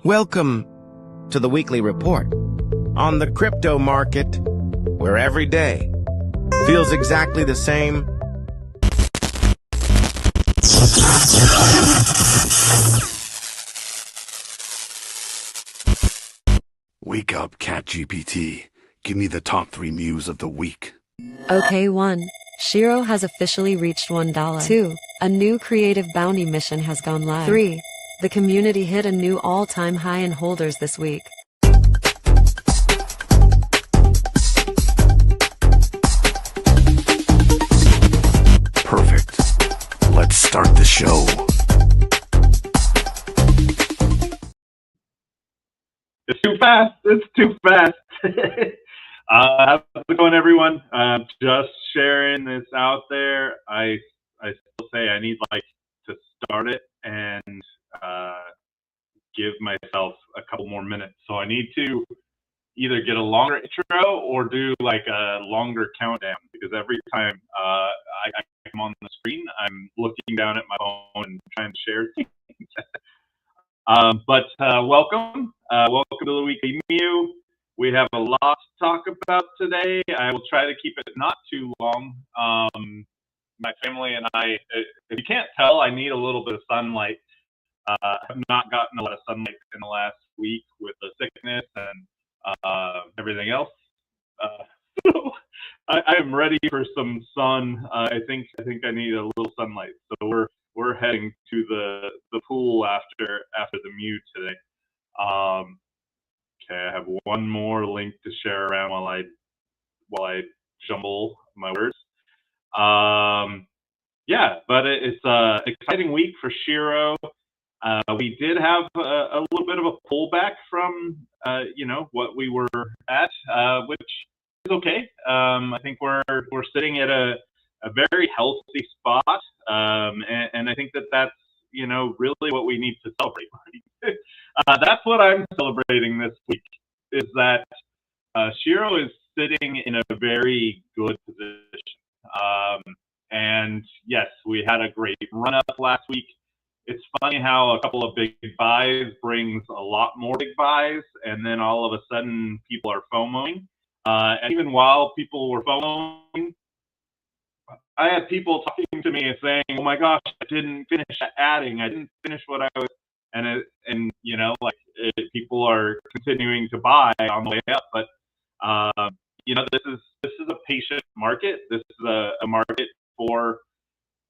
Welcome to the weekly report on the crypto market, where every day feels exactly the same. Wake up, ChatGPT. Give me the top 3 mews of the week. Okay, 1. Shiro has officially reached $1. 2. A new creative bounty mission has gone live. 3. The community hit a new all-time high in holders this week. Perfect. Let's start the show. It's too fast. It's too fast. How's it going, everyone? Just sharing this out there. I still say I need to start it and give myself a couple more minutes. So I need to either get a longer intro or do a longer countdown, because every time I come on the screen, I'm looking down at my phone and trying to share things. Welcome to the weekly MEW. We have a lot to talk about today. I will try to keep it not too long. My family and I, if you can't tell, I need a little bit of sunlight. Have not gotten a lot of sunlight in the last week with the sickness and everything else. So I am ready for some sun. I think I need a little sunlight. So we're heading to the pool after the MEW today. Okay, I have one more link to share around while I jumble my words. Yeah, but it's an exciting week for Shiro. We did have a little bit of a pullback from what we were at, which is okay. I think we're sitting at a very healthy spot, and I think that's really what we need to celebrate. That's what I'm celebrating this week, is that Shiro is sitting in a very good position. And yes, we had a great run up last week. It's funny how a couple of big buys brings a lot more big buys, and then all of a sudden people are FOMOing. And even while people were FOMOing, I had people talking to me and saying, "Oh my gosh, I didn't finish adding. I didn't finish what I was," and people are continuing to buy on the way up. But this is a patient market. This is a market for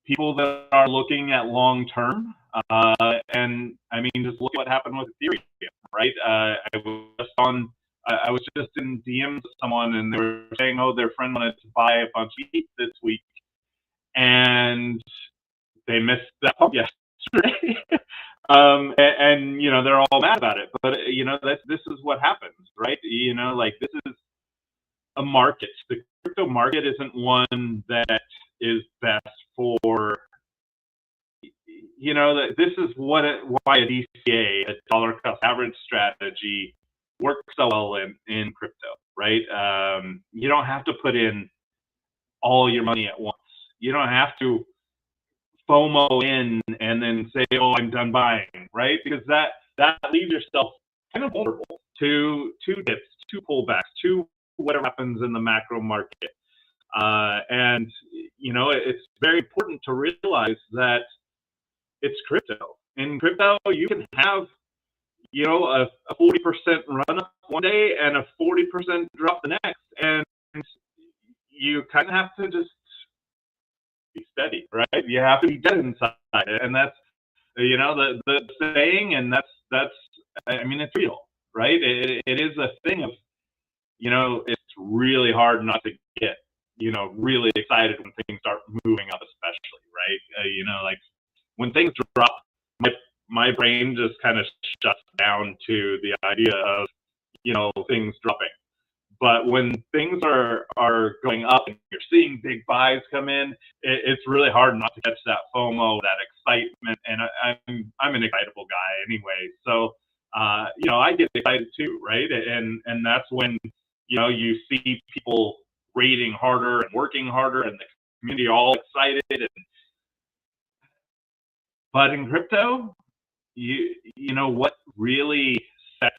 people that are looking at long term. And I mean, just look at what happened with Ethereum, right? I was just in DMs with someone, and they were saying, "Oh, their friend wanted to buy a bunch of ETH this week, and they missed that pump yesterday." and they're all mad about it. But this is what happens, right? This is a market. The crypto market isn't one that is best for. This is why a DCA, a dollar cost average strategy, works so well in crypto, right? You don't have to put in all your money at once. You don't have to FOMO in and then say, "Oh, I'm done buying," right? Because that leaves yourself kind of vulnerable to dips, to pullbacks, to whatever happens in the macro market. And it's very important to realize that it's crypto. In crypto, you can have a 40% run up one day and a 40% drop the next, and you kind of have to just be steady, right? You have to be dead inside it, and that's the saying, and that's I mean, it's real, right? It is a thing of it's really hard not to get really excited when things start moving up, especially, right? When things drop, my brain just kind of shuts down to the idea of things dropping. But when things are going up and you're seeing big buys come in, it's really hard not to catch that FOMO, that excitement. And I'm an excitable guy anyway, so I get excited too, right? And that's when you see people raiding harder and working harder, and the community all excited. But in crypto, you know what really sets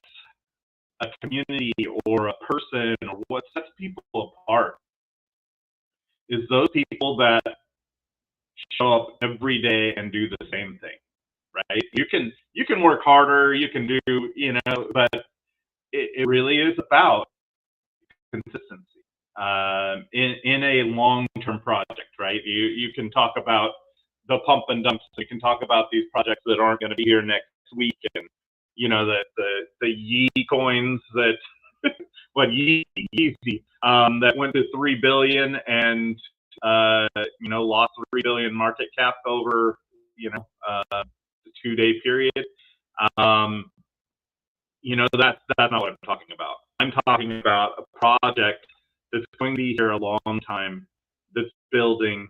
a community or a person, or what sets people apart, is those people that show up every day and do the same thing, right? You can work harder, you can do, you know, but it really is about consistency in a long-term project, right? You can talk about the pump and dumps. You can talk about these projects that aren't going to be here next week, and you know the Yee coins that what Yeezy that went to 3 billion and you know, lost 3 billion market cap over, you know, the 2-day period. You know, that's not what I'm talking about. I'm talking about a project that's going to be here a long time, that's building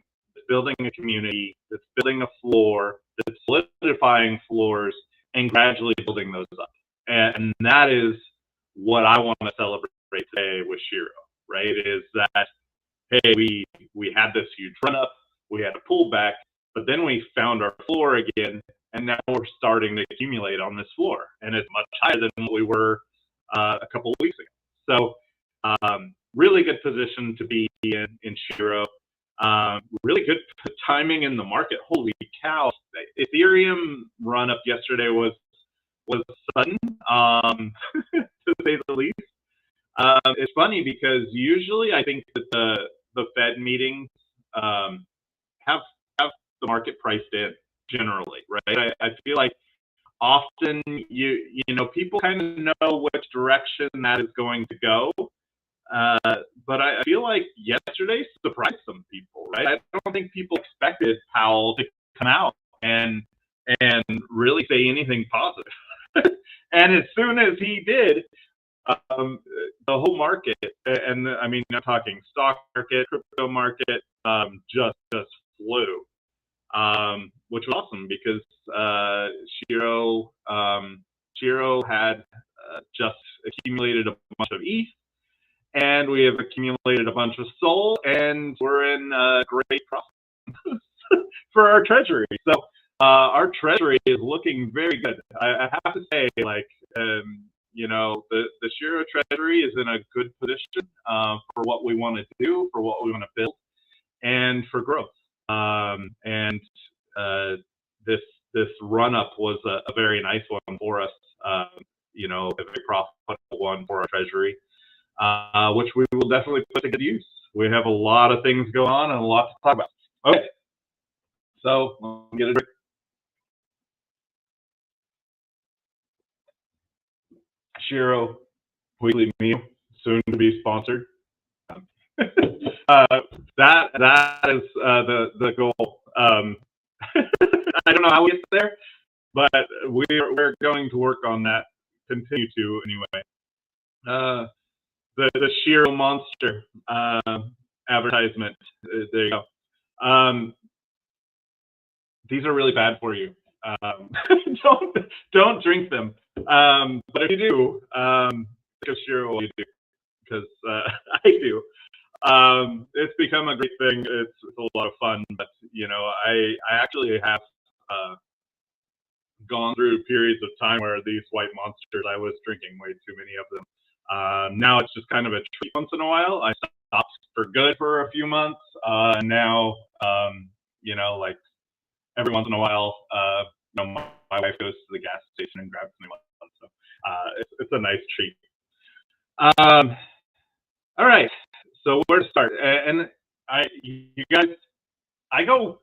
a community, that's building a floor, that's solidifying floors, and gradually building those up. And that is what I want to celebrate today with Shiro, right? Is that, hey, we had this huge run up, we had a pullback, but then we found our floor again, and now we're starting to accumulate on this floor, and it's much higher than what we were a couple of weeks ago. So really good position to be in Shiro. Really good timing in the market. Holy cow! Ethereum run up yesterday was sudden, to say the least. It's funny because usually I think that the Fed meetings have the market priced in generally, right? I feel like often you know, people kind of know which direction that is going to go, but I feel like yesterday surprised some people, right? I don't think people expected Powell to come out and really say anything positive. And as soon as he did, the whole market, and I mean, I'm talking stock market, crypto market, just flew, which was awesome because Shiro had just accumulated a bunch of ETH, and we have accumulated a bunch of SOL, and we're in great profit for our treasury. So our treasury is looking very good. I have to say, like, you know, the Shiro treasury is in a good position for what we want to do, for what we want to build, and for growth. And this run up was a very nice one for us. You know, a very profitable one for our treasury, which we will definitely put to good use. We have a lot of things going on and a lot to talk about. Okay, so let me get a drink. Shiro weekly meal, soon to be sponsored. That is the goal. I don't know how we get there, but we're going to work on that. Continue to anyway. The Shiro Monster advertisement. There you go. These are really bad for you. Don't drink them. But if you do, because Shiro will do, because I do. It's become a great thing. It's a lot of fun, but you know, I actually have gone through periods of time where these white monsters, I was drinking way too many of them. Now it's just kind of a treat once in a while. I stopped for good for a few months. Now, you know, like every once in a while, you know, my wife goes to the gas station and grabs me one. So it's a nice treat. All right. So where to start? And you guys, I go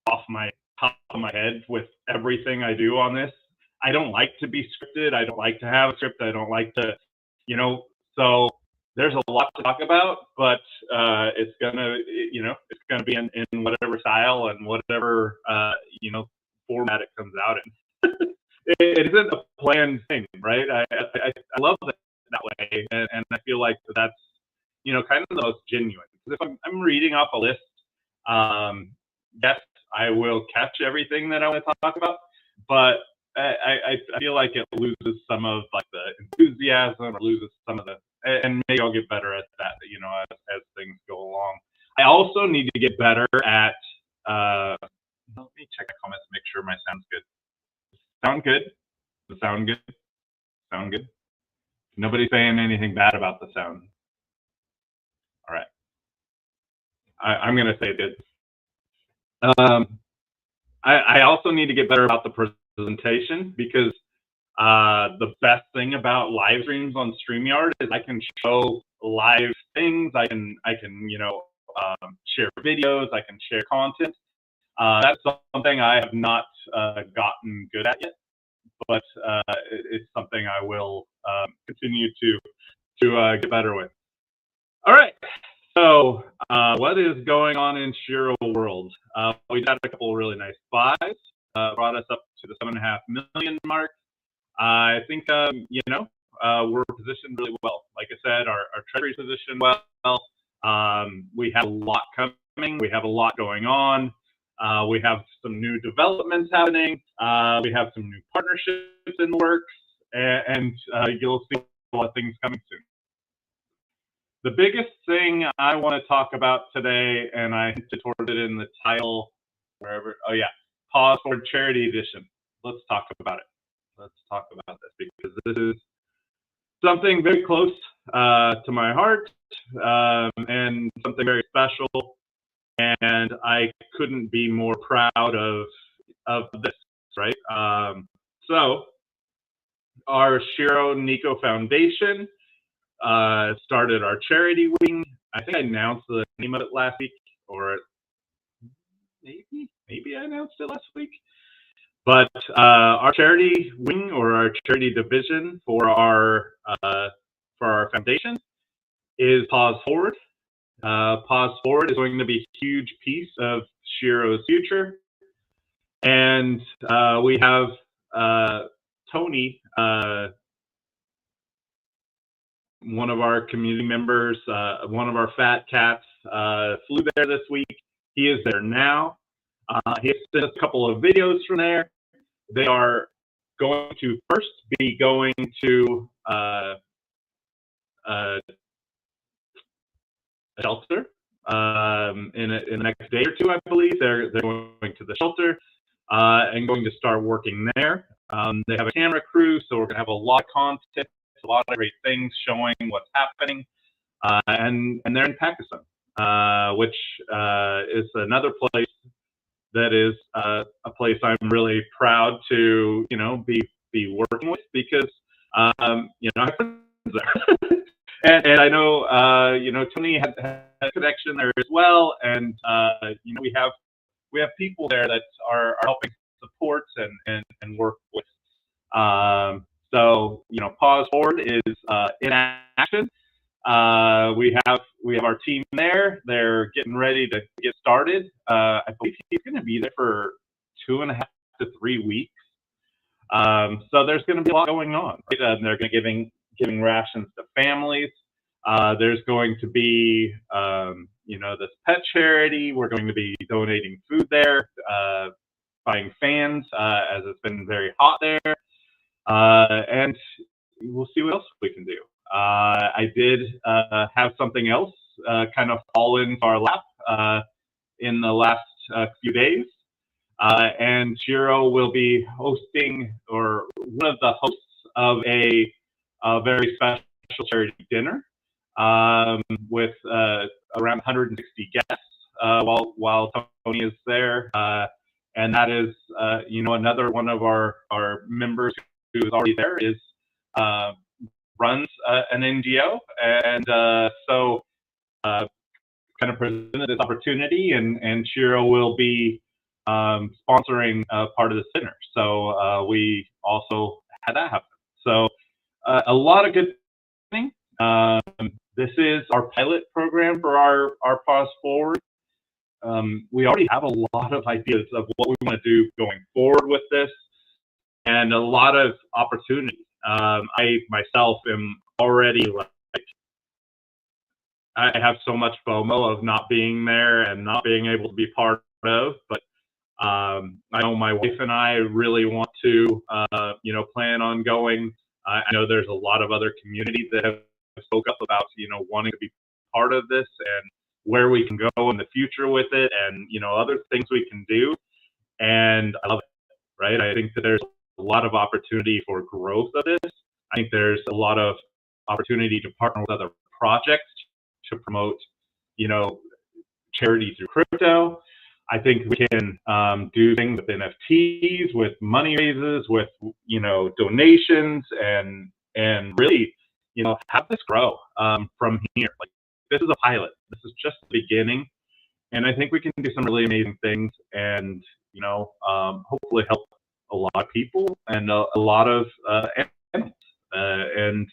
off my top of my head with everything I do on this. I don't like to be scripted. I don't like to have a script. I don't like to, you know, so there's a lot to talk about, but it's gonna, you know, it's gonna be in whatever style and whatever, you know, format it comes out in. It isn't a planned thing, right? I love it that way, and I feel like that's, you know, kind of the most genuine. Because if I'm reading off a list, yes, I will catch everything that I want to talk about, but I feel like it loses some of like the enthusiasm, or loses some of the, and maybe I'll get better at that, you know, as things go along. I also need to get better at, let me check the comments to make sure my sound's good. sound good? Does it sound good? Sound good? Nobody's saying anything bad about the sound. All right. I'm going to say it. I also need to get better about the presentation, because the best thing about live streams on StreamYard is I can show live things. I can share videos. I can share content. That's something I have not gotten good at yet, but it's something I will continue to get better with. All right. So what is going on in Shiro world? We had a couple of really nice buys, brought us up to the 7.5 million mark. I think we're positioned really well. Like I said, our treasury is positioned well. We have a lot coming. We have a lot going on. We have some new developments happening. We have some new partnerships in the works, and you'll see a lot of things coming soon. The biggest thing I want to talk about today, and I hinted toward it in the title, wherever. Oh yeah, Paws for Charity Edition. Let's talk about it. Let's talk about this, because this is something very close to my heart, and something very special. And I couldn't be more proud of this, right? So our Shiro Nico Foundation started our charity wing. I think I announced the name of it last week, or maybe I announced it last week. But our charity wing, or our charity division for our foundation, is Paws Forward. Paws Forward is going to be a huge piece of Shiro's future, and we have Tony, one of our community members, one of our fat cats, flew there this week. He is there now. He has sent us a couple of videos from there. They are going to first be going to a shelter in the next day or two, I believe. They're going to the shelter and going to start working there. They have a camera crew, so we're going to have a lot of content, a lot of great things showing what's happening. And they're in Pakistan, which is another place that is a place I'm really proud to, be working with, because, I have friends there. and I know, Tony has a connection there as well. And, we have people there that are helping support and work with. So, Paws Forward is in action. We have our team there. They're getting ready to get started. I believe he's going to be there for 2.5 to 3 weeks. So there's going to be a lot going on. Right? They're going to be giving rations to families. There's going to be, this pet charity. We're going to be donating food there, buying fans, as it's been very hot there. And we'll see what else we can do. I did have something else kind of fall into our lap in the last few days. And Shiro will be hosting, or one of the hosts of a very special charity dinner with around 160 guests while Tony is there. And that is, another one of our members who is already there is runs an NGO, and so kind of presented this opportunity, and Shiro will be sponsoring part of the dinner. So we also had that happen. So a lot of good things. This is our pilot program for our Paws Forward. We already have a lot of ideas of what we want to do going forward with this, and a lot of opportunities. I myself am already I have so much FOMO of not being there and not being able to be part of, but I know my wife and I really want to, plan on going. I know there's a lot of other communities that have spoke up about, wanting to be part of this, and where we can go in the future with it, and, other things we can do. And I love it, right? I think that there's lot of opportunity for growth of this. I think there's a lot of opportunity to partner with other projects to promote, charity through crypto. I think we can do things with NFTs, with money raises, with donations, and really have this grow from here. Like, this is a pilot. This is just the beginning, and I think we can do some really amazing things, and hopefully help a lot of people and a lot of animals. And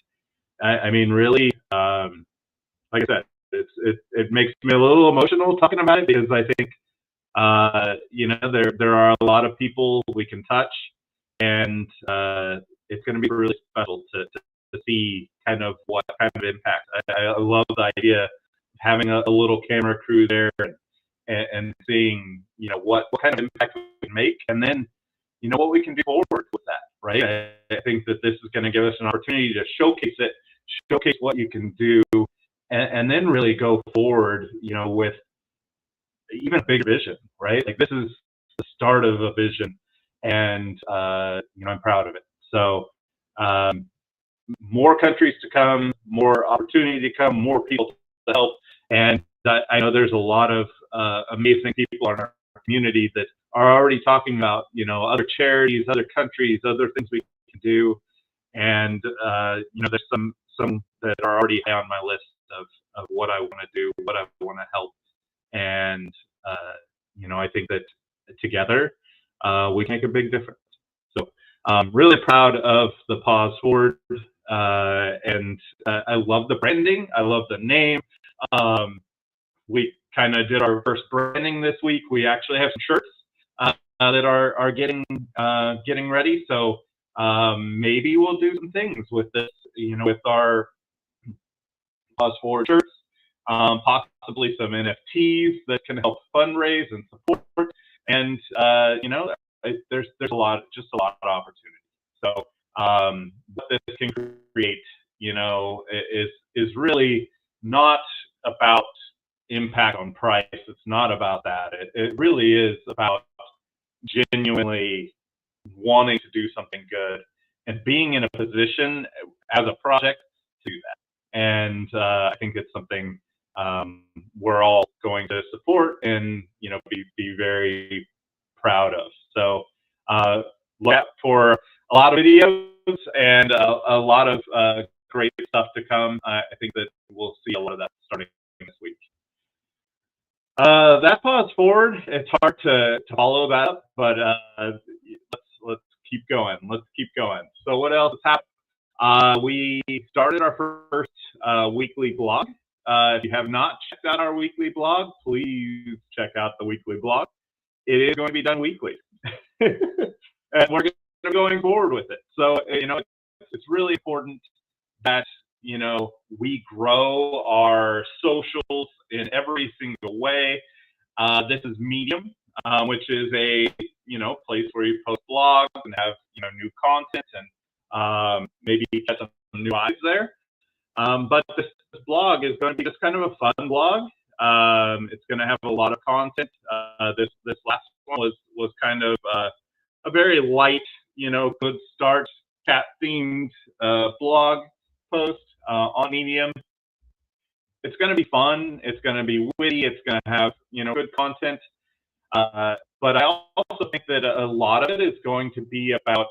I mean, really, like I said, it makes me a little emotional talking about it, because I think there are a lot of people we can touch, and it's going to be really special to see kind of what kind of impact. I love the idea of having a little camera crew there, and seeing what kind of impact we can make, and then what we can do forward with that, right? I think that this is going to give us an opportunity to showcase what you can do, and then really go forward with even a bigger vision, right? Like, this is the start of a vision, and I'm proud of it. So more countries to come, more opportunity to come, more people to help, and I know there's a lot of amazing people in our community that are already talking about other charities, other countries, other things we can do, and there's some that are already high on my list of what I want to do, what I want to help, and I think that together we can make a big difference. So I'm really proud of the Paws Forward, and I love the branding. I love the name. We kind of did our first branding this week. We actually have some shirts that are getting ready. So maybe we'll do some things with this, with our Paws Forward shirts, possibly some NFTs that can help fundraise and support. And there's a lot of opportunity. So what this can create, is really not about impact on price. It's not about that. It really is about genuinely wanting to do something good and being in a position as a project to do that. And I think it's something we're all going to support and be very proud of. So look out for a lot of videos and a lot of great stuff to come. I think that we'll see a lot of that starting this week. That Paws Forward, it's hard to follow that up, but let's keep going. Let's keep going. So what else has happened? We started our first weekly blog. If you have not checked out our weekly blog, please check out the weekly blog. It is going to be done weekly, and we're going forward with it. So it's really important that we grow our socials in every single way. This is Medium, which is a place where you post blogs and have new content, and maybe catch some new eyes there. But this blog is going to be just kind of a fun blog. It's going to have a lot of content. This last one was kind of a very light, good start, cat themed blog post on Medium. It's going to be fun. It's going to be witty. It's going to have good content. But I also think that a lot of it is going to be about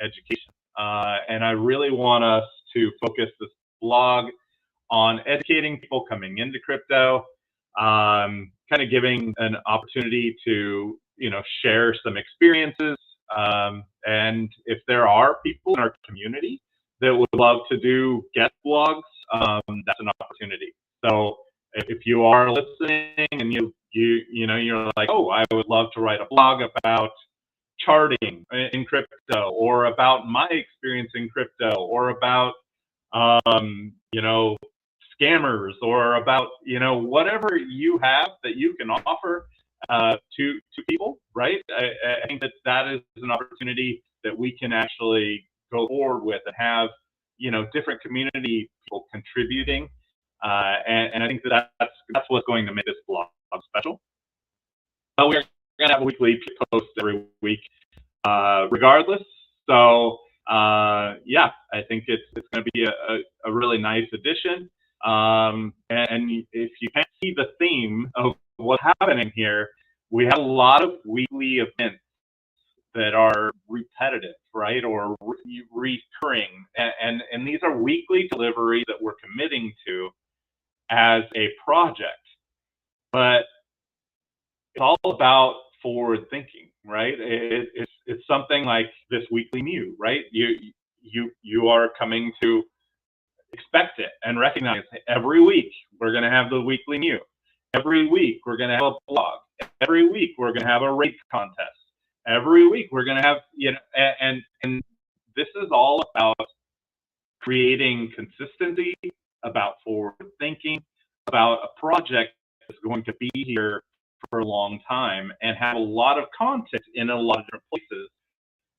education. And I really want us to focus this blog on educating people coming into crypto, kind of giving an opportunity to share some experiences. And if there are people in our community that would love to do guest blogs, that's an opportunity. So if you are listening and you're like, oh, I would love to write a blog about charting in crypto, or about my experience in crypto, or about scammers, or about whatever you have that you can offer to people, right? I think that is an opportunity that we can actually go forward with and have different community people contributing, and I think that's what's going to make this blog special. But we're going to have a weekly post every week, regardless. So yeah, I think it's going to be a really nice addition. And if you can't see the theme of what's happening here, we have a lot of weekly events that are repetitive, right, or recurring, and these are weekly deliveries that we're committing to as a project. But it's all about forward thinking, right? It's something like this weekly MEW, right? You are coming to expect it and recognize every week we're going to have the weekly MEW. Every week we're going to have a blog. Every week we're going to have a rate contest. Every week we're going to have, and this is all about creating consistency, about forward thinking, about a project that's going to be here for a long time and have a lot of content in a lot of different places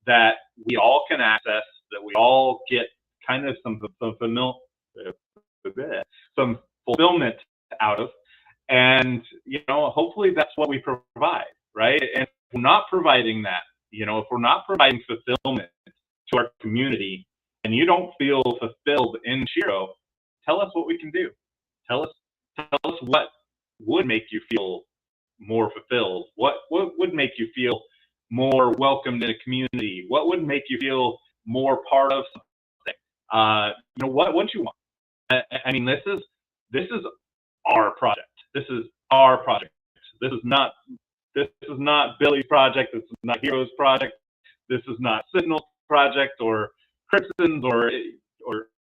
that we all can access, that we all get kind of some fulfillment out of. And, hopefully that's what we provide, right? And if we're not providing that, if we're not providing fulfillment to our community and you don't feel fulfilled in Shiro, tell us what we can do. Tell us what would make you feel more fulfilled. What would make you feel more welcomed in a community? What would make you feel more part of something? What you want. I mean, this is our project. This is our project. This is not Billy's project. This is not Hero's project. This is not Signal's project or Crimson's or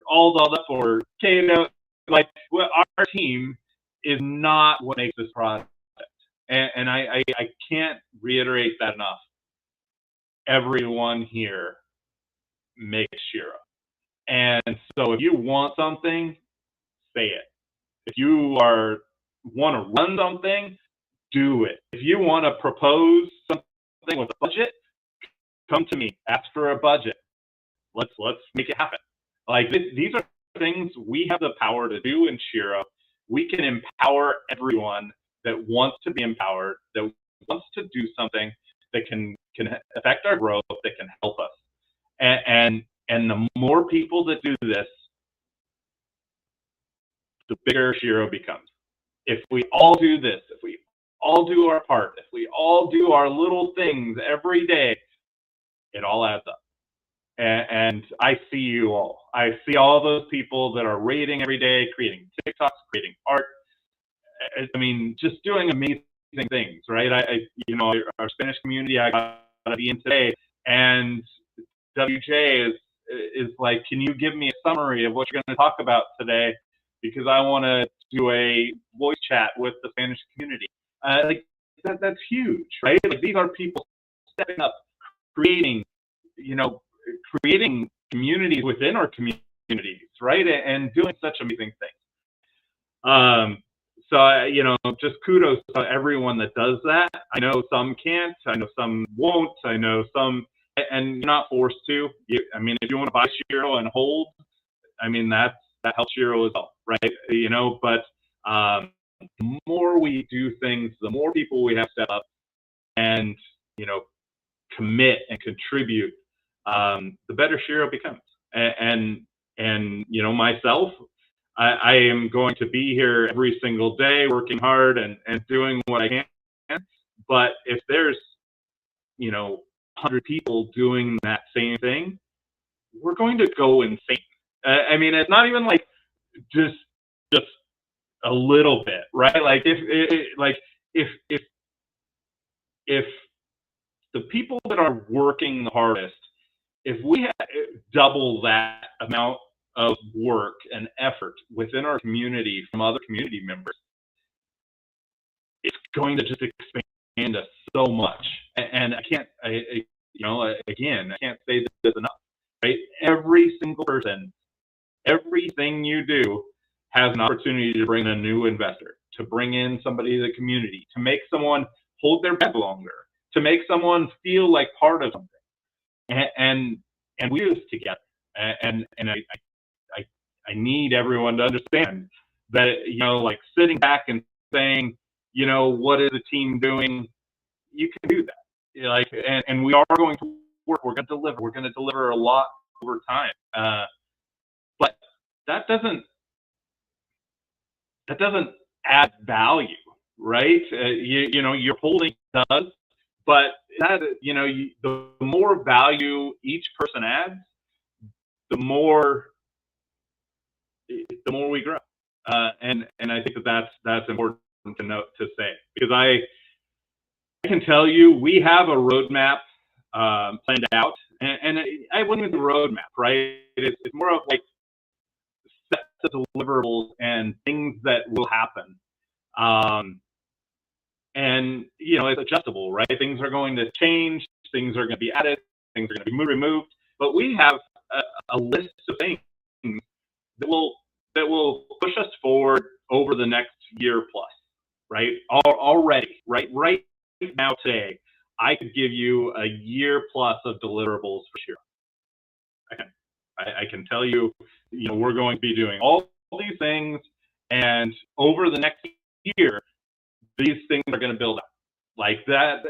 all the up or Kato. Like, our team is not what makes this project. And I can't reiterate that enough. Everyone here makes Shiro. And so if you want something, say it. If you want to run something, do it. If you want to propose something with a budget, come to me. Ask for a budget. Let's make it happen. Like, these are things we have the power to do in Shiro. We can empower everyone that wants to be empowered, that wants to do something that can affect our growth, that can help us. And the more people that do this, the bigger Shiro becomes. If we all do this, if we all do our part, if we all do our little things every day, it all adds up. And I see you all. I see all those people that are rating every day, creating TikToks, creating art. I mean, just doing amazing things, right? Our Spanish community, I got to be in today, and WJ is like, can you give me a summary of what you're going to talk about today? Because I want to do a voice chat with the Spanish community. That's huge, right? Like, these are people stepping up, creating communities within our communities, right? And doing such amazing things. So, just kudos to everyone that does that. I know some can't. I know some won't. I know some, and you're not forced to. If you want to buy Shiro and hold, that helps Shiro as well, right? But the more we do things, the more people we have step up and, commit and contribute, the better Shiro becomes. And myself, I am going to be here every single day working hard and doing what I can. But if there's, 100 people doing that same thing, we're going to go insane. It's not even like just a little bit, right? Like, if the people that are working the hardest, if we double that amount of work and effort within our community from other community members, it's going to just expand us so much. And I can't say this enough, right? Every single person, everything you do has an opportunity to bring a new investor, to bring in somebody in the community, to make someone hold their breath longer, to make someone feel like part of something. And we do this together. And I need everyone to understand that, like, sitting back and saying, what is the team doing? You can do that. And we are going to work. We're going to deliver. We're going to deliver a lot over time. But that doesn't add value, right? Your holding does, but that, the more value each person adds, the more we grow. And I think that's important to say, because I can tell you we have a roadmap planned out, and I wouldn't even the roadmap, right? It's more of like sets of deliverables and things that will happen. And it's adjustable, right? Things are going to change, things are going to be added, things are going to be removed, but we have a list of things that will push us forward over the next year plus, right? Already, right now today, I could give you a year plus of deliverables for Shiro. I can tell you, we're going to be doing all these things, and over the next year, these things are going to build up. Like that,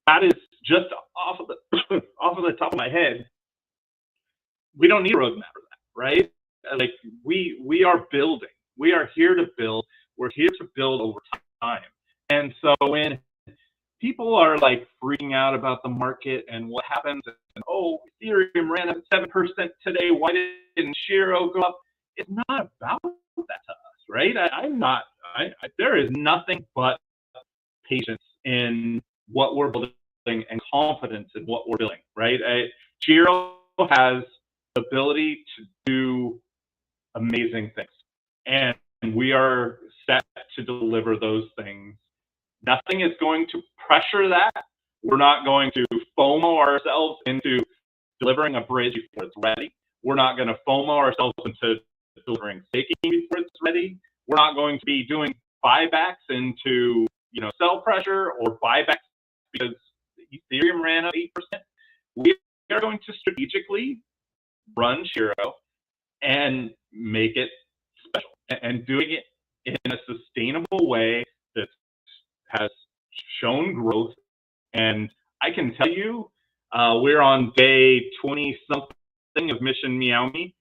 that is just off of the top of my head. We don't need a roadmap for that, right? Like we are building. We are here to build. We're here to build over time. And so when people are like freaking out about the market and what happens, and Ethereum ran up 7% today, why didn't Shiro go up? It's not about that to us, right? There is nothing but patience in what we're building and confidence in what we're building, right? Shiro has the ability to do amazing things, and we are set to deliver those things. Nothing is going to pressure that. We're not going to FOMO ourselves into delivering a bridge before it's ready. We're not going to FOMO ourselves into delivering staking before it's ready. We're not going to be doing buybacks into sell pressure or buybacks because Ethereum ran up 8%. We are going to strategically run Shiro and make it special, and doing it in a sustainable way that has shown growth. And I can tell you, we're on day 20-something of Mission MEOWMI.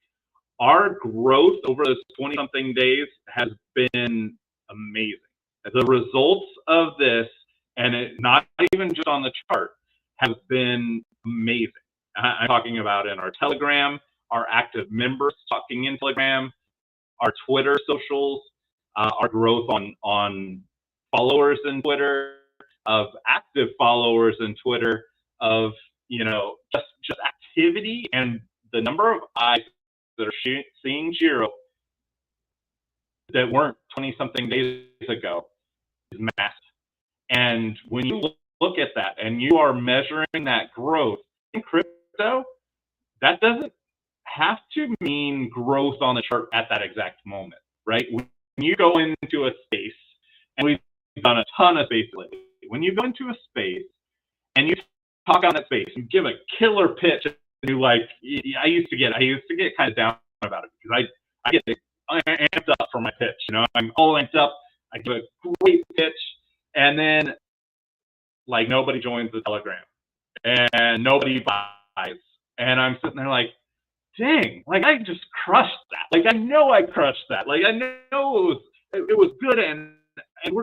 Our growth over those 20-something days has been amazing. The results of this, and not even just on the chart, have been amazing. I'm talking about in our Telegram, our active members talking in Telegram, our Twitter socials, our growth on followers in Twitter, of active followers in Twitter, of just activity, and the number of eyes that are seeing Shiro that weren't 20-something days ago is massive. And when you look at that and you are measuring that growth in crypto, that doesn't have to mean growth on the chart at that exact moment, right? When you go into a space, and we've done a ton of space lately, when you go into a space and you talk on that space, you give a killer pitch, and you I used to get kind of down about it because I get amped up for my pitch. I'm all amped up. I give a great pitch, and then nobody joins the Telegram and nobody buys, and I'm sitting there like, dang, I just crushed that. I know I crushed that. I know it was good, and we're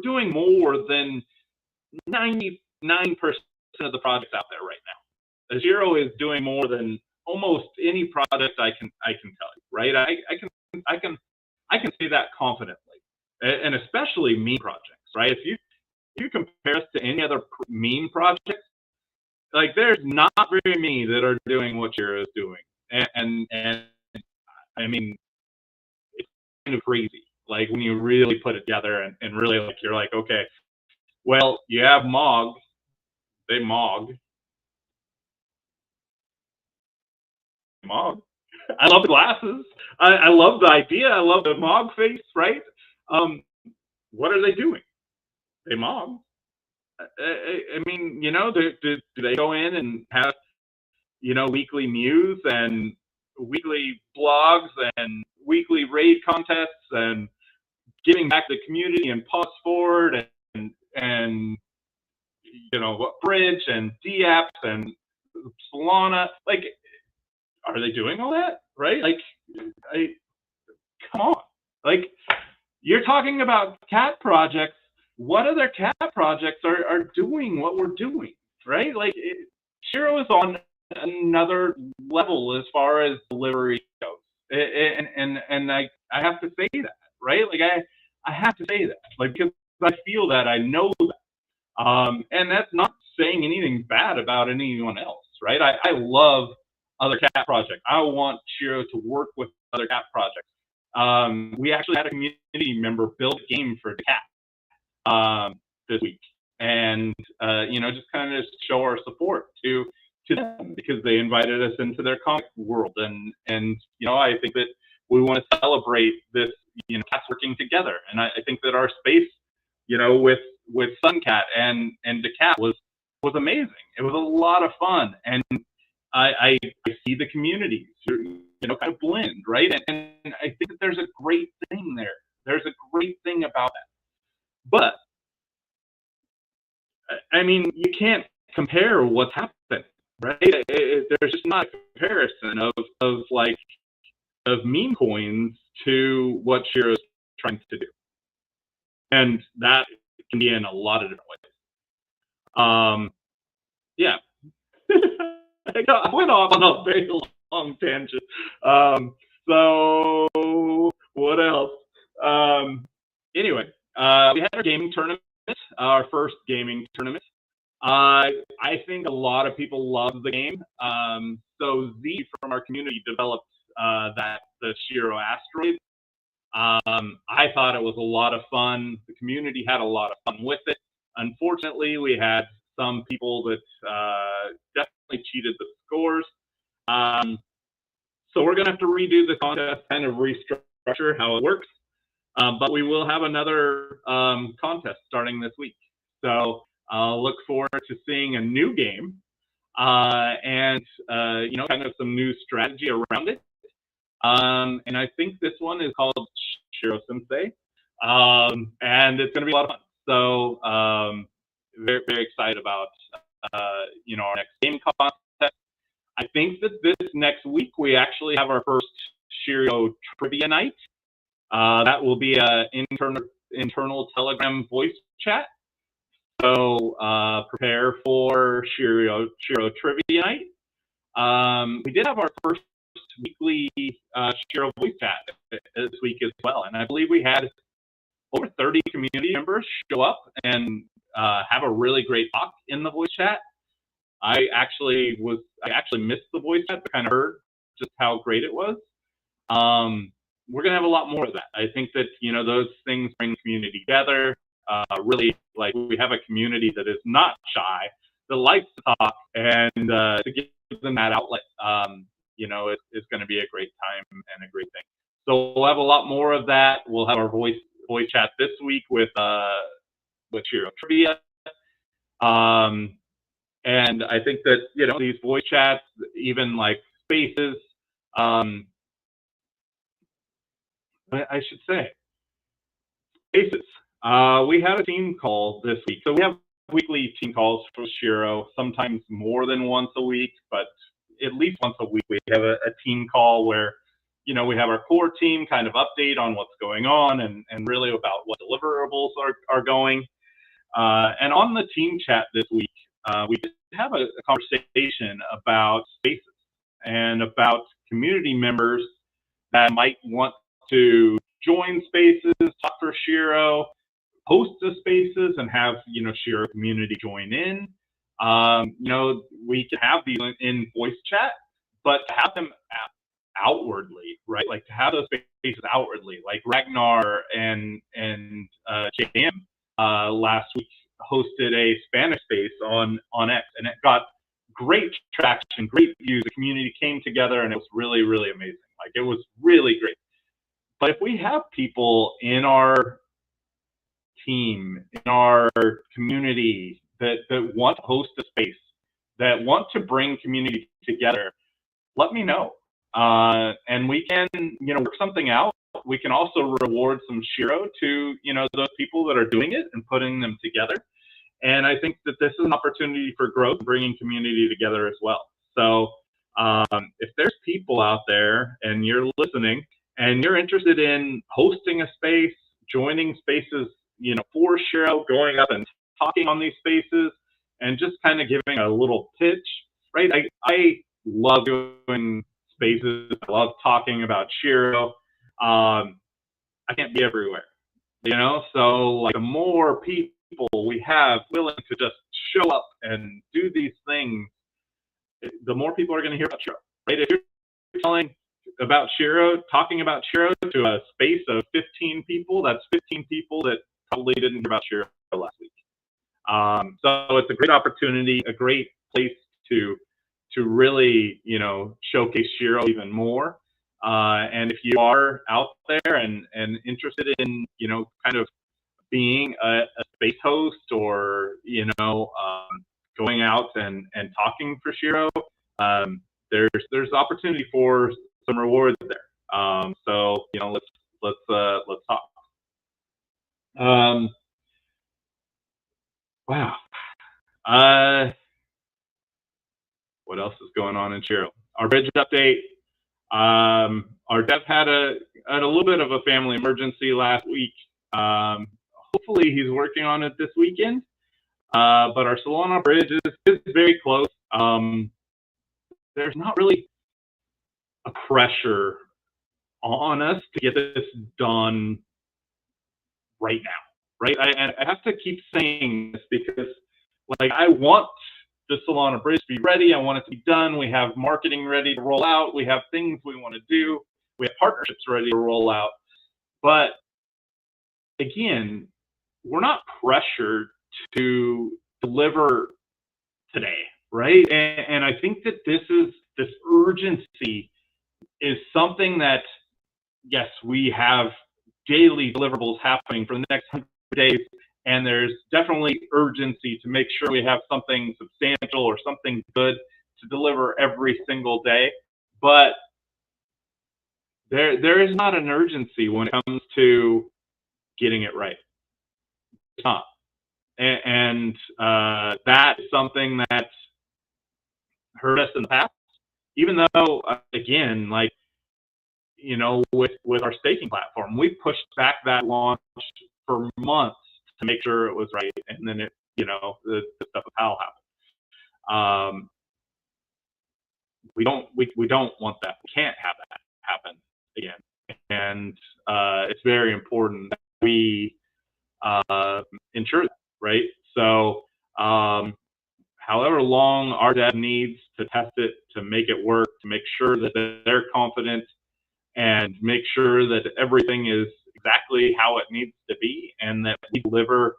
doing more than 99% of the projects out there right now. Shiro is doing more than almost any product I can tell you, right? I can say that confidently, and especially meme projects, right? If you compare us to any other meme projects, there's not very many that are doing what Shiro is doing, and I mean, it's kind of crazy. When you really put it together and really you're like, okay, well, you have Mog, they Mog. I love the glasses. I love the idea. I love the Mog face, right? What are they doing? They Mog. I mean, do they go in and have, weekly news and weekly blogs and weekly raid contests and giving back to the community and Paws forward and Bridge and DApps and Solana. Like, are they doing all that? Right? Like, come on. Like, you're talking about cat projects. What other cat projects are doing what we're doing? Right? Like, Shiro is on another level as far as delivery goes. And I have to say that, right? Like, I have to say that, like, because I feel that, I know that. And that's not saying anything bad about anyone else, right? I love other cat projects. I want Shiro to work with other cat projects. We actually had a community member build a game for the cat this week, and just kind of show our support to them, because they invited us into their comic world, and I think that we want to celebrate this, cats working together, and I think that our space, with Suncat and the cat was amazing. It was a lot of fun, and I see the communities, kind of blend, right? And I think that there's a great thing there. There's a great thing about that. But I mean, you can't compare what's happened, right? There's just not a comparison of meme coins to what Shiro's trying to do, and that can be in a lot of different ways. Yeah. I went off on a very long tangent. So what else? Anyway, we had our gaming tournament, our first gaming tournament. I think a lot of people love the game. So Z from our community developed the Shiro asteroid. I thought it was a lot of fun. The community had a lot of fun with it. Unfortunately, we had some people that definitely cheated the scores. So we're going to have to redo the contest, kind of restructure how it works. But we will have another contest starting this week. So I'll look forward to seeing a new game and, kind of some new strategy around it. And I think this one is called Shiro Sensei. And it's going to be a lot of fun. So very, very excited about, our next game contest. I think that this next week we actually have our first Shiro trivia night. That will be an internal Telegram voice chat. So prepare for Shiro trivia night. We did have our first weekly Shiro voice chat this week as well, and I believe we had over 30 community members show up and have a really great talk in the voice chat. I actually missed the voice chat, but kind of heard just how great it was. We're gonna have a lot more of that. I think that those things bring community together. Really, like, we have a community that is not shy, that likes to talk, and to give them that outlet, it's going to be a great time and a great thing. So we'll have a lot more of that. We'll have our voice chat this week with Shiro Trivia. And I think that, these voice chats, even like spaces, I should say, spaces. We had a team call this week. So we have weekly team calls for Shiro, sometimes more than once a week, but at least once a week we have a team call where, we have our core team kind of update on what's going on and really about what deliverables are going. And on the team chat this week, we did have a conversation about spaces and about community members that might want to join spaces, talk for Shiro, host the spaces, and have Shiro community join in. We can have these in voice chat, but to have them outwardly, right? Like, to have those spaces outwardly, like Ragnar and JM last week hosted a Spanish space on X, and it got great traction, great views. The community came together, and it was really, really amazing. Like, it was really great. But if we have people in our team, in our community that want to host a space, that want to bring community together, let me know. And we can, work something out. We can also reward some Shiro to, those people that are doing it and putting them together. And I think that this is an opportunity for growth, bringing community together as well. So if there's people out there and you're listening and you're interested in hosting a space, joining spaces, for Shiro, going up and talking on these spaces, and just kind of giving a little pitch, right? I love doing spaces. I love talking about Shiro. I can't be everywhere, so like the more people we have willing to just show up and do these things, the more people are going to hear about Shiro, right? If you're telling about Shiro, talking about Shiro to a space of 15 people, that's 15 people that probably didn't hear about Shiro last week. So it's a great opportunity, a great place to really, showcase Shiro even more. And if you are out there and interested in, kind of being a space host or, going out and talking for Shiro, there's opportunity for some rewards there. So, let's talk. Wow. What else is going on in Shiro? Our bridge update. Our dev had a little bit of a family emergency last week. Hopefully he's working on it this weekend. But our Solana bridge is very close. There's not really a pressure on us to get this done right now, right? I have to keep saying this because, I want the Solana bridge to be ready. I want it to be done. We have marketing ready to roll out. We have things we want to do. We have partnerships ready to roll out. But again, we're not pressured to deliver today, right? And I think that this urgency is something that, yes, we have daily deliverables happening for the next 100 days, and there's definitely urgency to make sure we have something substantial or something good to deliver every single day. But there is not an urgency when it comes to getting it right. It's not. And that is something that hurt us in the past, even though, again, with our staking platform, we pushed back that launch for months to make sure it was right, and then the stuff with Powell happened. We don't want that. We can't have that happen again, and it's very important that we ensure that, right? So, however long our dev needs to test it, to make it work, to make sure that they're confident, and make sure that everything is exactly how it needs to be, and that we deliver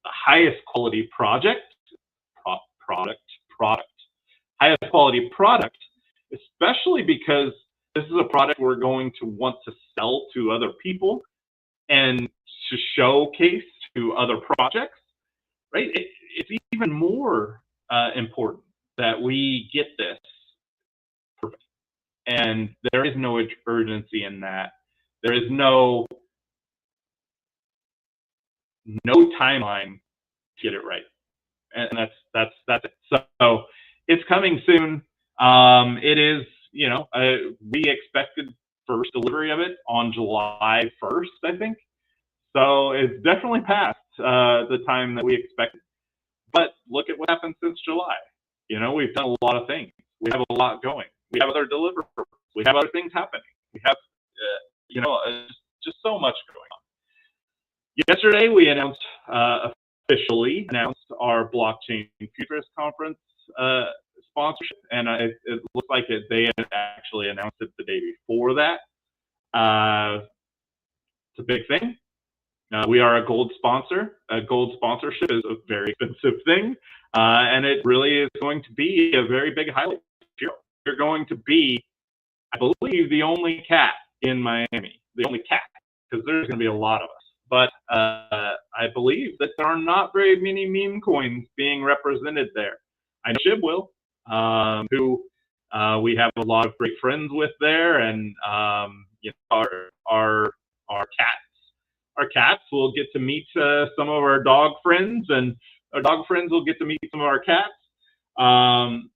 the highest quality highest quality product, especially because this is a product we're going to want to sell to other people and to showcase to other projects, right? It's even more important that we get this perfect. And there is no urgency in that. There is no timeline to get it right, and that's it. So it's coming soon. It is, we expected first delivery of it on July 1st, I think. So it's definitely past the time that we expected. But look at what happened since July. We've done a lot of things. We have a lot going. We have other deliverables. We have other things happening. We have, just so much going on. Yesterday, we officially announced our Blockchain Futurist Conference sponsorship, and it looks like they had actually announced it the day before that. It's a big thing. We are a gold sponsor. A gold sponsorship is a very expensive thing, and it really is going to be a very big highlight. You're going to be, I believe, the only cat in Miami, the only cat, because there's going to be a lot of us. But I believe that there are not very many meme coins being represented there. I know Shib will, who we have a lot of great friends with there, and our cats our cats will get to meet some of our dog friends, and our dog friends will get to meet some of our cats.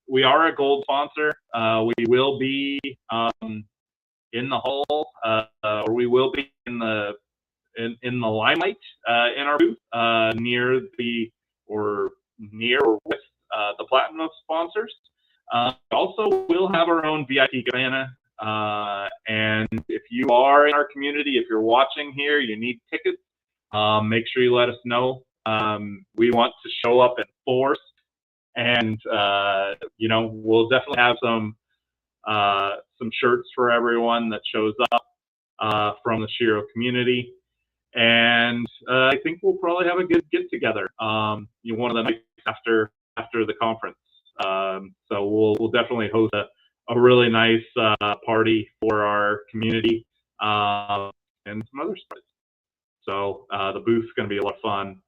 We are a gold sponsor. We will be in the hall, or we will be in the limelight in our booth near or with the platinum sponsors. Also, we'll have our own VIP cabana. And if you are in our community, if you're watching here, you need tickets, make sure you let us know. We want to show up in force, and we'll definitely have some shirts for everyone that shows up from the Shiro community. And I think we'll probably have a good get together. One of the nights after the conference. So we'll definitely host a really nice party for our community and some other stuff. So the booth's going to be a lot of fun.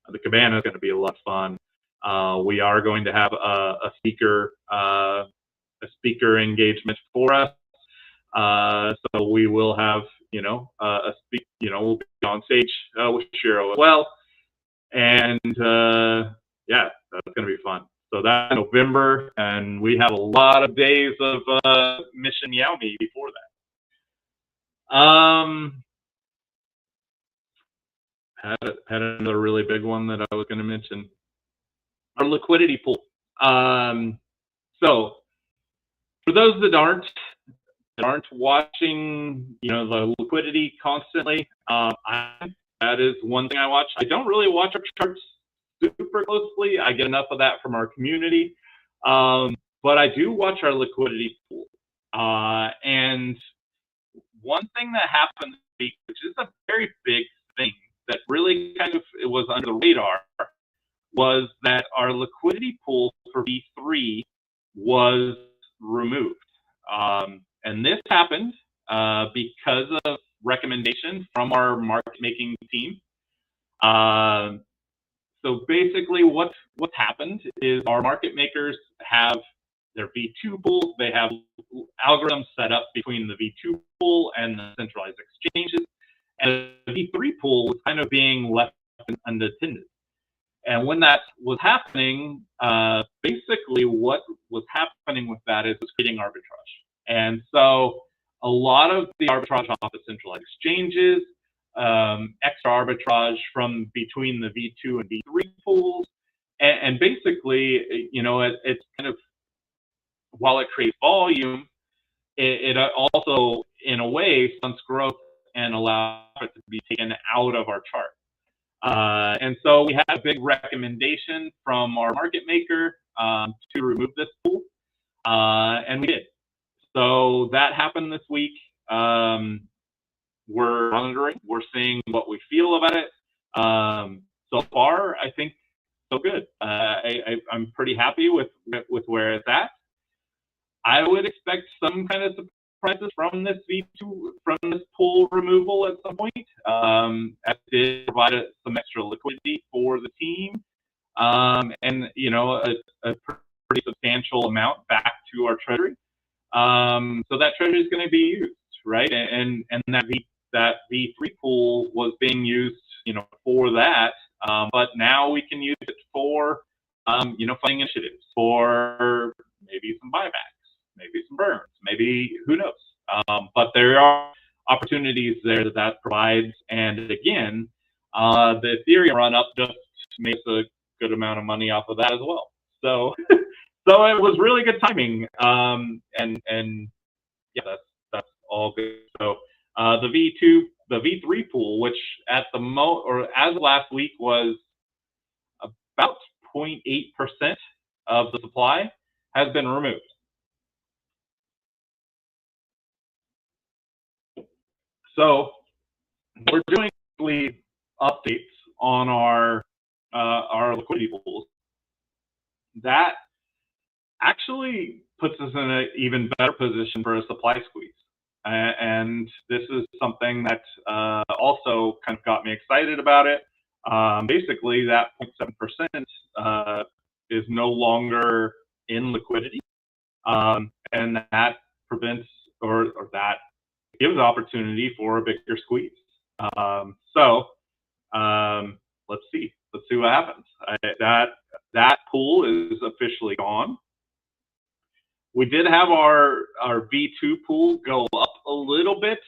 The cabana is going to be a lot of fun. We are going to have a speaker engagement for us. So we will have we'll be on stage with Shiro as well, and yeah, that's going to be fun. So that's November, and we have a lot of days of Mission MEOWMI before that. Had another really big one that I was going to mention. Our liquidity pool. So for those that aren't watching, the liquidity constantly, that is one thing I watch. I don't really watch our charts super closely. I get enough of that from our community, but I do watch our liquidity pool. And one thing that happened this week, which is a very big thing that really it was under the radar, was that our liquidity pool for V3 was removed. And this happened because of recommendations from our market making team. So basically what's happened is our market makers have their V2 pool. They have algorithms set up between the V2 pool and the centralized exchanges. And the V3 pool was kind of being left unattended. And when that was happening, basically what was happening with that is it was creating arbitrage. And so a lot of the arbitrage off the centralized exchanges, extra arbitrage from between the V2 and V3 pools, and basically, it's kind of, while it creates volume, it also, in a way, stunts growth and allows it to be taken out of our chart. And so we had a big recommendation from our market maker to remove this pool, and we did. So that happened this week. We're monitoring. We're seeing what we feel about it. So far, I think so good. I'm pretty happy with where it's at. I would expect some kind of surprises from this pool removal at some point. That did provide some extra liquidity for the team, and a pretty substantial amount back to our treasury. So that treasury is going to be used, right? And that V3 pool was being used, for that. But now we can use it for, funding initiatives, for maybe some buybacks, maybe some burns, maybe who knows. But there are opportunities there that provides. And again, the Ethereum run up just makes a good amount of money off of that as well. So, so it was really good timing. And yeah, that's all good. So the V3 pool, which at the as of last week was about 0.8% of the supply, has been removed. So we're doing updates on our liquidity pools. That actually puts us in an even better position for a supply squeeze. And this is something that also kind of got me excited about it. Basically, that 0.7% is no longer in liquidity, and that prevents or that gives opportunity for a bigger squeeze. So let's see. Let's see what happens. That pool is officially gone. We did have our V2 pool go up a little bit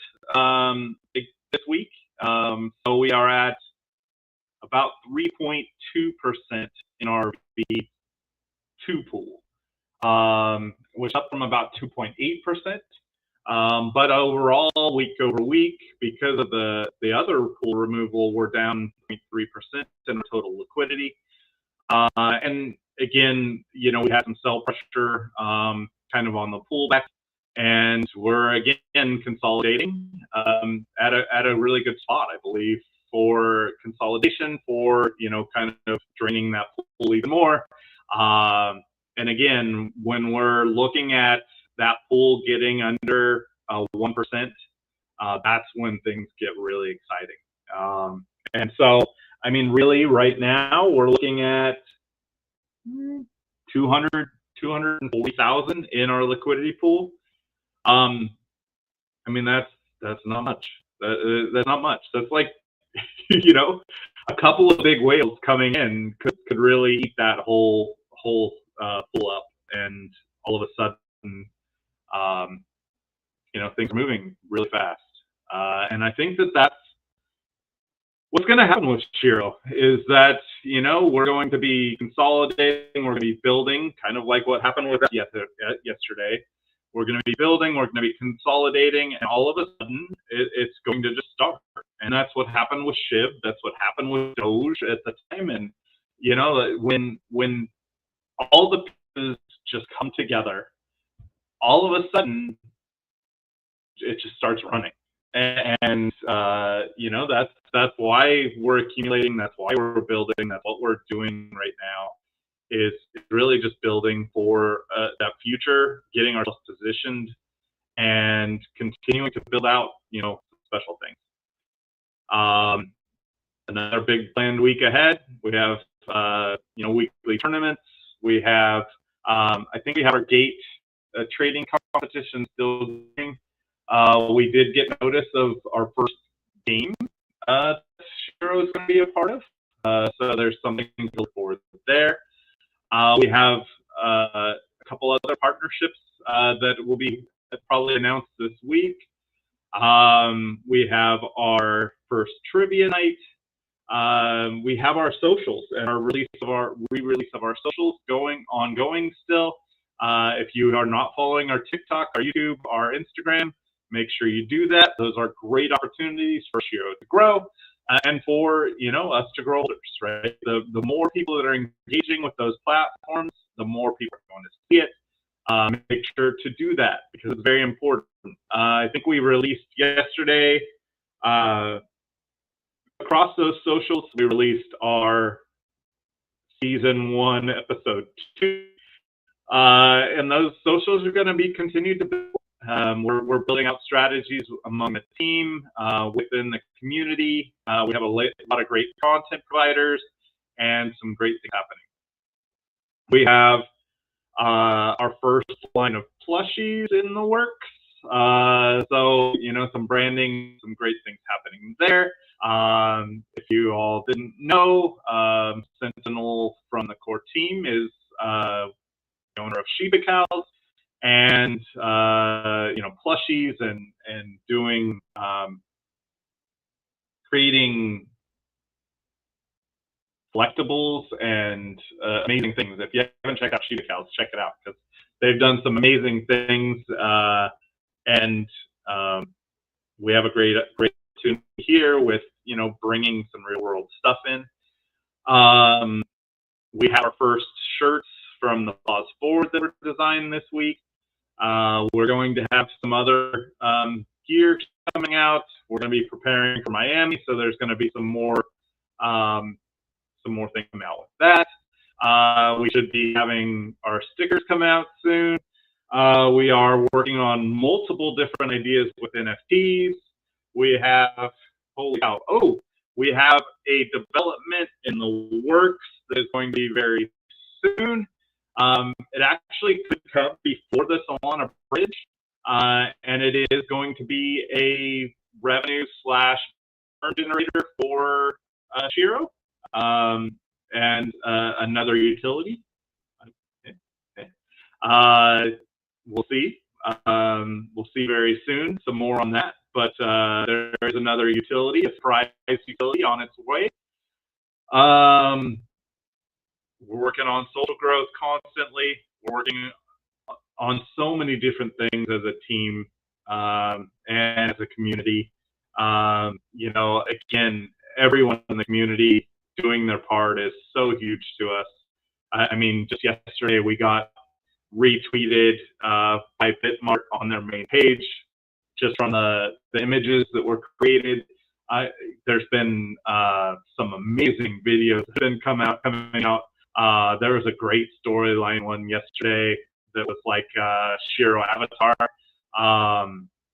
this week. So we are at about 3.2% in our V2 pool, which is up from about 2.8%. But overall, week over week, because of the other pool removal, we're down 0.3% in total liquidity. And again, you know, we had some sell pressure kind of on the pullback, and we're again consolidating at a really good spot, I believe, for consolidation, for, you know, kind of draining that pool even more. And again, when we're looking at that pool getting under 1%, that's when things get really exciting. And so, I mean, really, right now we're looking at 240,000 in our liquidity pool. I mean, that's not much. That's not much. That's like, you know, a couple of big whales coming in could really eat that whole pool up, and all of a sudden, you know, things are moving really fast. And I think that's what's going to happen with Shiro, is that, you know, we're going to be consolidating, we're going to be building, kind of like what happened with us yesterday. We're going to be building, we're going to be consolidating, and all of a sudden it's going to just start. And that's what happened with SHIB. That's what happened with Doge at the time. And, you know, when all the pieces just come together, all of a sudden it just starts running. And you know, that's why we're accumulating, that's why we're building, that's what we're doing right now, is really just building for that future, getting ourselves positioned, and continuing to build out, you know, special things. Another big planned week ahead. We have you know, weekly tournaments. We have I think we have our gate trading competition still going. We did get notice of our first game Shiro is going to be a part of. So there's something to look forward to there. We have a couple other partnerships that will be probably announced this week. We have our first trivia night. We have our socials and our re-release of our socials ongoing still. If you are not following our TikTok, our YouTube, our Instagram, make sure you do that. Those are great opportunities for Shiro to grow, and for, you know, us to grow holders, right? The more people that are engaging with those platforms, the more people are going to see it. Make sure to do that, because it's very important. I think we released yesterday, across those socials, we released our season 1, episode 2. And those socials are going to be continued to build. We're building out strategies among the team, within the community. We have a lot of great content providers and some great things happening. We have our first line of plushies in the works. So, you know, some branding, some great things happening there. If you all didn't know, Sentinel from the core team is the owner of Shiba Cows, and you know, plushies and doing creating collectibles and amazing things. If you haven't checked out Shiba Cows, check it out, because they've done some amazing things, and we have a great opportunity here with, you know, bringing some real world stuff in. We have our first shirts from the Paws forward that were designed this week. We're going to have some other gear coming out. We're going to be preparing for Miami, so there's going to be some more things come out with that. We should be having our stickers come out soon. We are working on multiple different ideas with NFTs. We have, holy cow, we have a development in the works that is going to be very soon. It actually could come before the Solana bridge, and it is going to be a revenue / generator for Shiro, and another utility. We'll see. We'll see very soon. Some more on that. But there's another utility, a surprise utility on its way. We're working on social growth constantly. We're working on so many different things as a team and as a community. You know, again, everyone in the community doing their part is so huge to us. I mean, just yesterday we got retweeted by Bitmart on their main page, just from the images that were created. There's been some amazing videos that have been coming out. There was a great storyline one yesterday that was like Shiro Avatar.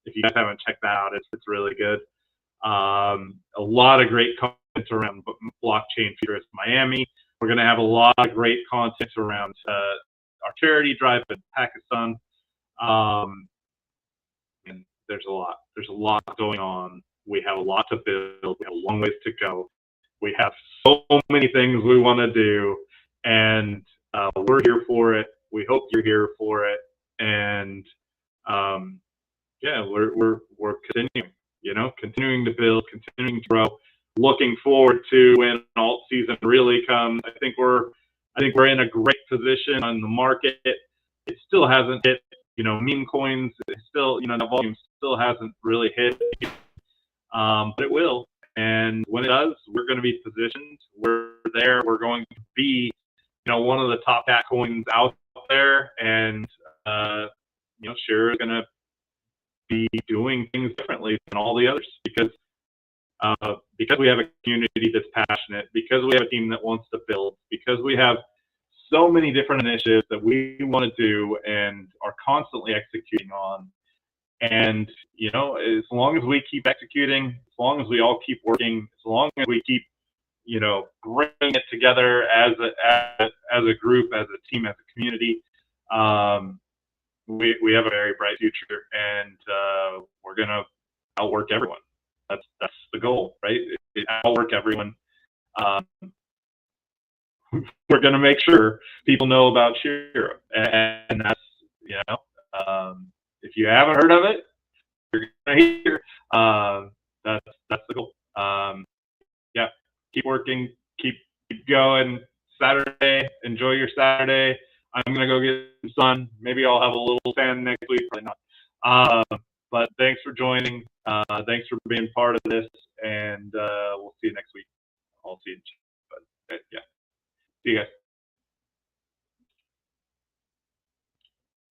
If you guys haven't checked that out, it's really good. A lot of great content around blockchain futures MEOWMI. We're going to have a lot of great content around our charity drive in Pakistan. And there's a lot going on. We have a lot to build. We have a long ways to go. We have so many things we want to do, and we're here for it. We hope you're here for it, and yeah, we're continuing to build, continuing to grow. Looking forward to when alt season really comes. I think we're in a great position on the market. It still hasn't hit, meme coins. It's still, the volume still hasn't really hit, but it will. And when it does, we're going to be positioned. We're there. We're going to be, one of the top cat coins out there, and Shiro is going to be doing things differently than all the others because we have a community that's passionate, because we have a team that wants to build, because we have so many different initiatives that we want to do and are constantly executing on. And, as long as we keep executing, as long as we all keep working, as long as we keep, bringing it together as a group, as a team, as a community, we have a very bright future, and we're going to outwork everyone. That's the goal, right? Outwork everyone. We're going to make sure people know about Shiro, and that's, if you haven't heard of it, you're going to hear. That's the goal. Yeah, keep working, keep going. Saturday, enjoy your Saturday. I'm going to go get some sun. Maybe I'll have a little tan next week, probably not. But thanks for joining. Thanks for being part of this, and we'll see you next week. I'll see you.